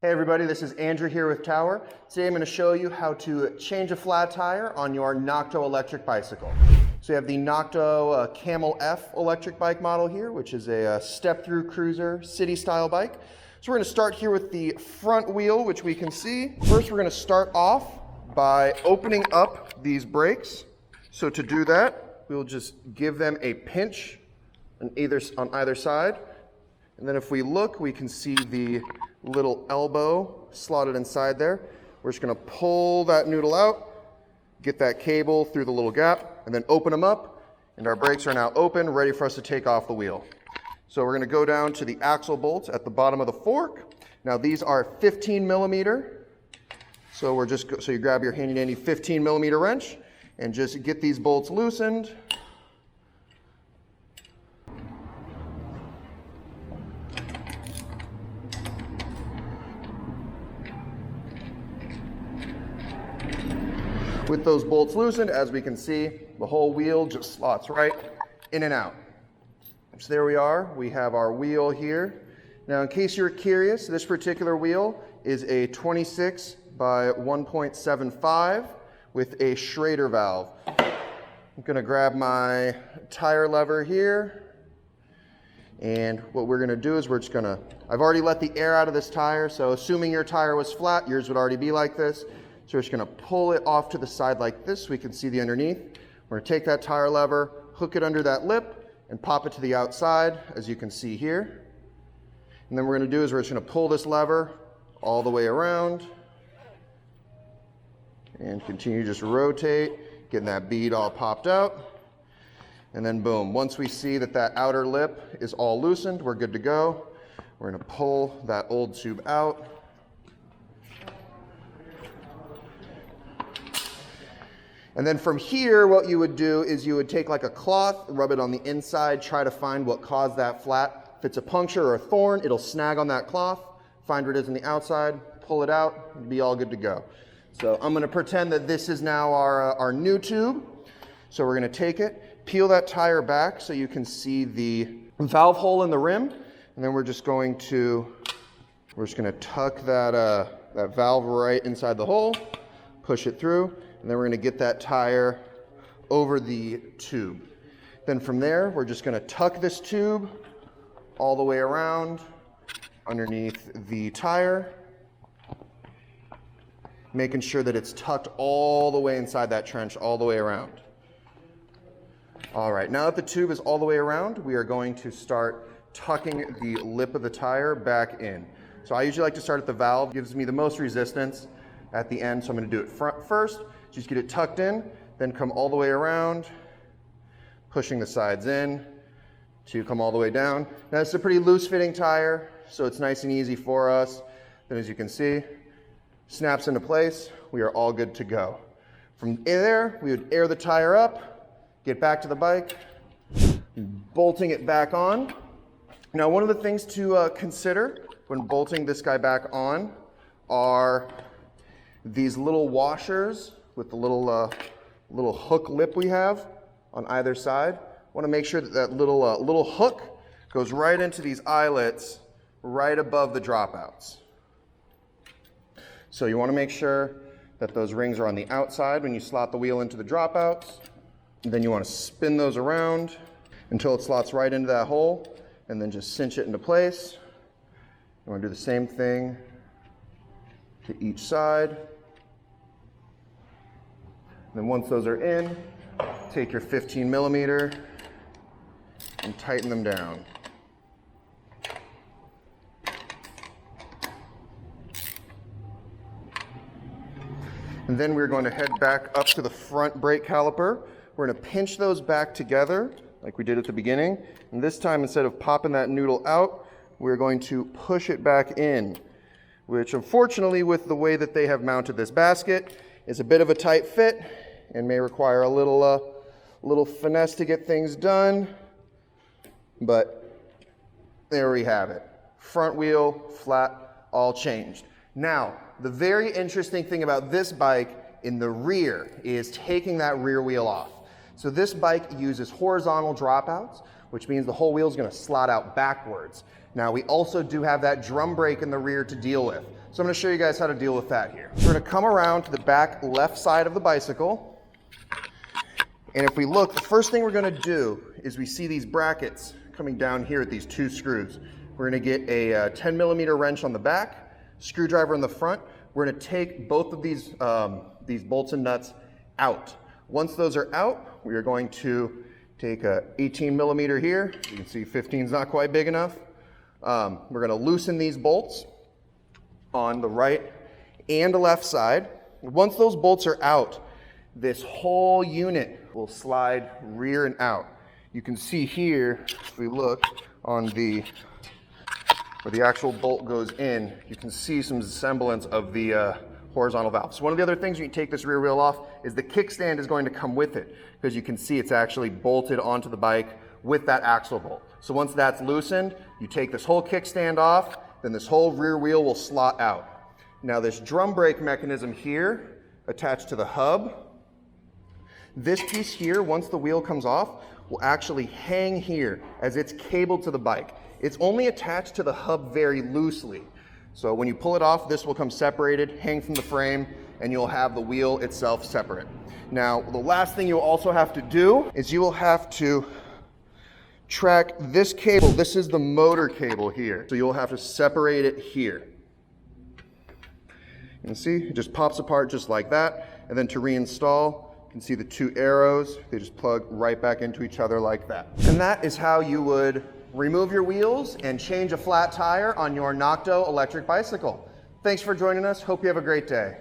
Hey everybody, this is Andrew here with Tower. Today I'm going to show you how to change a flat tire on your Nakto electric bicycle. So you have the Nakto Camel F electric bike model here, which is a step-through cruiser city style bike. So we're going to start here with the front wheel, which we can see. First we're going to start off by opening up these brakes. So to do that, we'll just give them a pinch on either side. And then if we look, we can see the little elbow slotted inside there. We're just going to pull that noodle out, get that cable through the little gap, and then open them up, and our brakes are now open, ready for us to take off the wheel. So we're going to go down to the axle bolts at the bottom of the fork. Now these are 15 millimeter. So you grab your handy dandy 15 millimeter wrench and just get these bolts loosened. With those bolts loosened, as we can see, the whole wheel just slots right in and out. So there we are, we have our wheel here. Now in case you're curious, this particular wheel is a 26 by 1.75 with a Schrader valve. I'm gonna grab my tire lever here, and what we're gonna do is I've already let the air out of this tire, so assuming your tire was flat, yours would already be like this. So we're just going to pull it off to the side like this so we can see the underneath. We're going to take that tire lever, hook it under that lip, and pop it to the outside, as you can see here. And then what we're going to do is we're just going to pull this lever all the way around and continue to just rotate, getting that bead all popped out. And then boom, once we see that that outer lip is all loosened, we're good to go. We're going to pull that old tube out. And then from here, what you would do is you would take like a cloth, rub it on the inside, try to find what caused that flat. If it's a puncture or a thorn, it'll snag on that cloth. Find where it is on the outside, pull it out, and be all good to go. So I'm going to pretend that this is now our new tube. So we're going to take it, peel that tire back so you can see the valve hole in the rim. And then we're just going to tuck that valve right inside the hole, push it through. And then we're going to get that tire over the tube. Then from there, we're just going to tuck this tube all the way around underneath the tire, making sure that it's tucked all the way inside that trench, all the way around. All right, now that the tube is all the way around, we are going to start tucking the lip of the tire back in. So I usually like to start at the valve, gives me the most resistance at the end, so I'm going to do it first. Just get it tucked in, then come all the way around, pushing the sides in to come all the way down. Now it's a pretty loose fitting tire, so it's nice and easy for us. Then as you can see, snaps into place. We are all good to go. From there, we would air the tire up, get back to the bike, bolting it back on. Now one of the things to consider when bolting this guy back on are these little washers with the little hook lip we have on either side. Want to make sure that that little hook goes right into these eyelets right above the dropouts. So you want to make sure that those rings are on the outside when you slot the wheel into the dropouts. And then you want to spin those around until it slots right into that hole, and then just cinch it into place. You want to do the same thing to each side. And then once those are in, take your 15 millimeter and tighten them down. And then we're going to head back up to the front brake caliper. We're going to pinch those back together like we did at the beginning. And this time, instead of popping that noodle out, we're going to push it back in, which unfortunately with the way that they have mounted this basket is a bit of a tight fit and may require a little finesse to get things done, but there we have it. Front wheel, flat, all changed. Now, the very interesting thing about this bike in the rear is taking that rear wheel off. So this bike uses horizontal dropouts, which means the whole wheel is going to slot out backwards. Now we also do have that drum brake in the rear to deal with. So I'm going to show you guys how to deal with that here. We're going to come around to the back left side of the bicycle. And if we look, the first thing we're going to do is we see these brackets coming down here at these 2 screws. We're going to get a 10 millimeter wrench on the back, screwdriver in the front. We're going to take both of these bolts and nuts out. Once those are out, we are going to take a 18 millimeter here. You can see 15 is not quite big enough. We're going to loosen these bolts on the right and the left side. Once those bolts are out, this whole unit will slide rear and out. You can see here, if we look on where the actual bolt goes in, you can see some semblance of the horizontal valve. So one of the other things when you take this rear wheel off is the kickstand is going to come with it, because you can see it's actually bolted onto the bike with that axle bolt. So once that's loosened, you take this whole kickstand off, then this whole rear wheel will slot out. Now this drum brake mechanism here, attached to the hub, this piece here, once the wheel comes off, will actually hang here as it's cabled to the bike. It's only attached to the hub very loosely. So when you pull it off, this will come separated, hang from the frame, and you'll have the wheel itself separate. Now, the last thing you'll also have to do is you will have to track this cable. This is the motor cable here. So you'll have to separate it here. You can see it just pops apart just like that. And then to reinstall, you can see the 2 arrows. They just plug right back into each other like that. And that is how you would remove your wheels and change a flat tire on your Nakto electric bicycle. Thanks for joining us. Hope you have a great day.